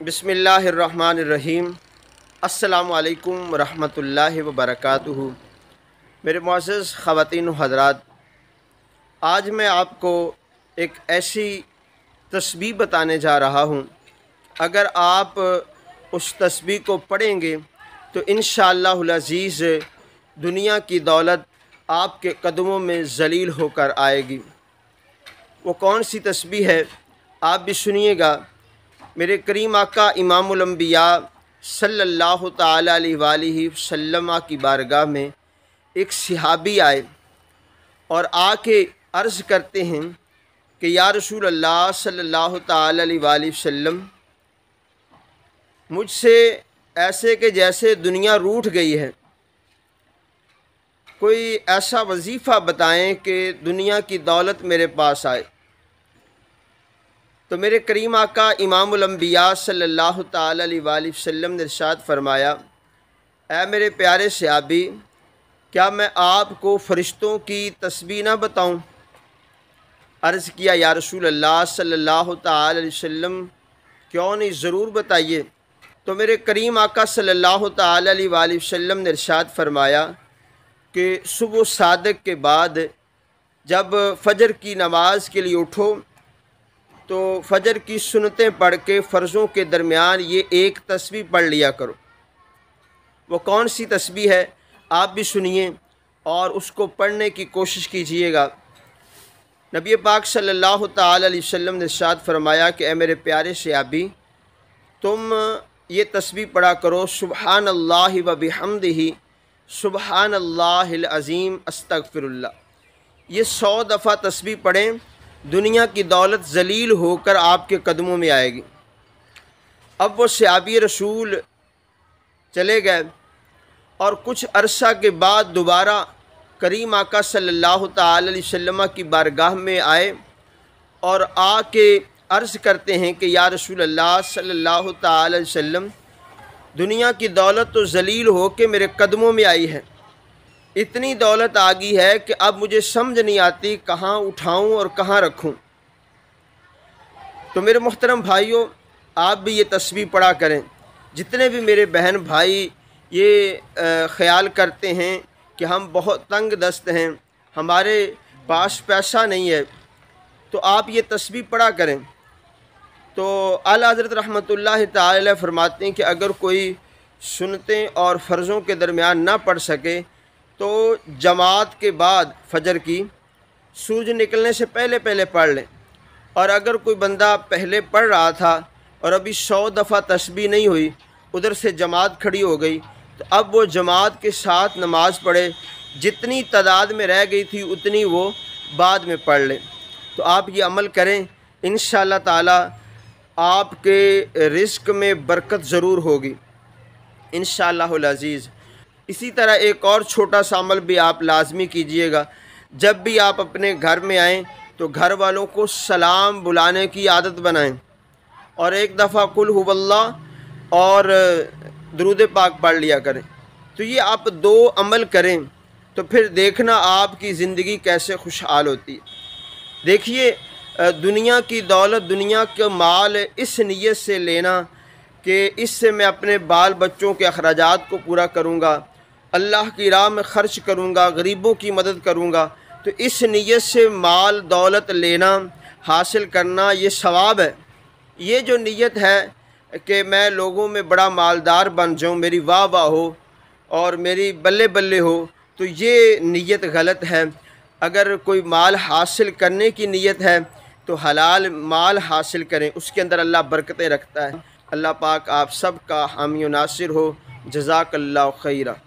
बिस्मिल्लाहिर्रहमानिर्रहीम। अस्सलामु अलैकुम रहमतुल्लाहि व बरकातुहू। मेरे मुअज़्ज़ज़ ख़वातीन व हज़रात, आज मैं आपको एक ऐसी तस्बीह बताने जा रहा हूँ। अगर आप उस तस्बीह को पढ़ेंगे तो इंशाअल्लाहुल अज़ीज़ दुनिया की दौलत आपके कदमों में ज़लील होकर आएगी। वो कौन सी तस्बीह है, आप भी सुनिएगा। मेरे करीम आका इमामुल अंबिया सल्लल्लाहु ताला अलैहि वसल्लम की बारगाह में एक सहाबी आए और आके अर्ज़ करते हैं कि या रसूल अल्लाह सल्लल्लाहु ताला अलैहि वसल्लम, मुझसे ऐसे कि जैसे दुनिया रूठ गई है, कोई ऐसा वजीफ़ा बताएं कि दुनिया की दौलत मेरे पास आए। तो मेरे करीम आका इमामुल अंबिया सल्लल्लाहु ताला अलैहि वसल्लम ने इरशाद फरमाया, ऐ मेरे प्यारे सहाबी, क्या मैं आपको फ़रिश्तों की तस्बीह ना बताऊं? अर्ज़ किया, या रसूल अल्लाह सल्लल्लाहु ताला अलैहि वसल्लम, क्यों नहीं, ज़रूर बताइए। तो मेरे करीम आका सल्लल्लाहु ताला अलैहि वसल्लम ने इरशाद फरमाया कि सुबह सादिक के बाद जब फ़जर की नमाज के लिए उठो तो फ़जर की सुन्नतें पढ़ के फ़र्ज़ों के दरमियान ये एक तस्बीह पढ़ लिया करो। वो कौन सी तस्बीह है, आप भी सुनिए और उसको पढ़ने की कोशिश कीजिएगा। नबी पाक सल्लल्लाहु ताला अलैहि वसल्लम ने इरशाद फरमाया कि ए मेरे प्यारे सहाबी, तुम ये तस्बीह पढ़ा करो, सुबहानल्लाहि व बिहम्दिही सुबहानल्लाहिल अज़ीम अस्तगफिरुल्लाह। ये 100 दफ़ा तस्बीह पढ़ें, दुनिया की दौलत ज़लील होकर आपके कदमों में आएगी। अब वो सहाबी रसूल चले गए और कुछ अरसा के बाद दोबारा करीम आका सल्लल्लाहु ताला अलैहि वसल्लम की बारगाह में आए और आके अर्ज़ करते हैं कि या रसूल अल्लाह सल्लल्लाहु ताला अलैहि वसल्लम, दुनिया की दौलत तो ज़लील हो के मेरे कदमों में आई है। इतनी दौलत आ गई है कि अब मुझे समझ नहीं आती कहाँ उठाऊं और कहाँ रखूं। तो मेरे मोहतरम भाइयों, आप भी ये तस्बीह पढ़ा करें। जितने भी मेरे बहन भाई ये ख़याल करते हैं कि हम बहुत तंग दस्त हैं, हमारे पास पैसा नहीं है, तो आप ये तस्बीह पढ़ा करें। तो आला हज़रत रहमतुल्लाह ताला फरमाते हैं कि अगर कोई सुन्नतें और फ़र्ज़ों के दरमियान ना पढ़ सके तो जमात के बाद फ़जर की सूरज निकलने से पहले पहले पढ़ लें। और अगर कोई बंदा पहले पढ़ रहा था और अभी 100 दफ़ा तस्बीह नहीं हुई, उधर से जमात खड़ी हो गई, तो अब वो जमात के साथ नमाज़ पढ़े, जितनी तादाद में रह गई थी उतनी वो बाद में पढ़ लें। तो आप ये अमल करें, इंशाअल्लाह ताला आपके रिज़्क़ में बरकत ज़रूर होगी इंशाअल्लाहुल अज़ीज़। इसी तरह एक और छोटा सा अमल भी आप लाजमी कीजिएगा। जब भी आप अपने घर में आएँ तो घर वालों को सलाम बुलाने की आदत बनाएं और एक दफ़ा कुल हुवल्लाह और दुरूद पाक पढ़ लिया करें। तो ये आप 2 अमल करें तो फिर देखना आपकी ज़िंदगी कैसे खुशहाल होती है। देखिए, दुनिया की दौलत, दुनिया का माल इस नीयत से लेना कि इससे मैं अपने बाल बच्चों के अखराजात को पूरा करूँगा, अल्लाह की राह में ख़र्च करूँगा, गरीबों की मदद करूँगा, तो इस नीयत से माल दौलत लेना, हासिल करना, ये सवाब है। ये जो नीयत है कि मैं लोगों में बड़ा मालदार बन जाऊँ, मेरी वाह वाह हो और मेरी बल्ले बल्ले हो, तो ये नीयत गलत है। अगर कोई माल हासिल करने की नीयत है तो हलाल माल हासिल करें, उसके अंदर अल्लाह बरकतें रखता है। अल्लाह पाक आप सब का हामी व नासिर हो। जज़ाकल्लाहु खैरा।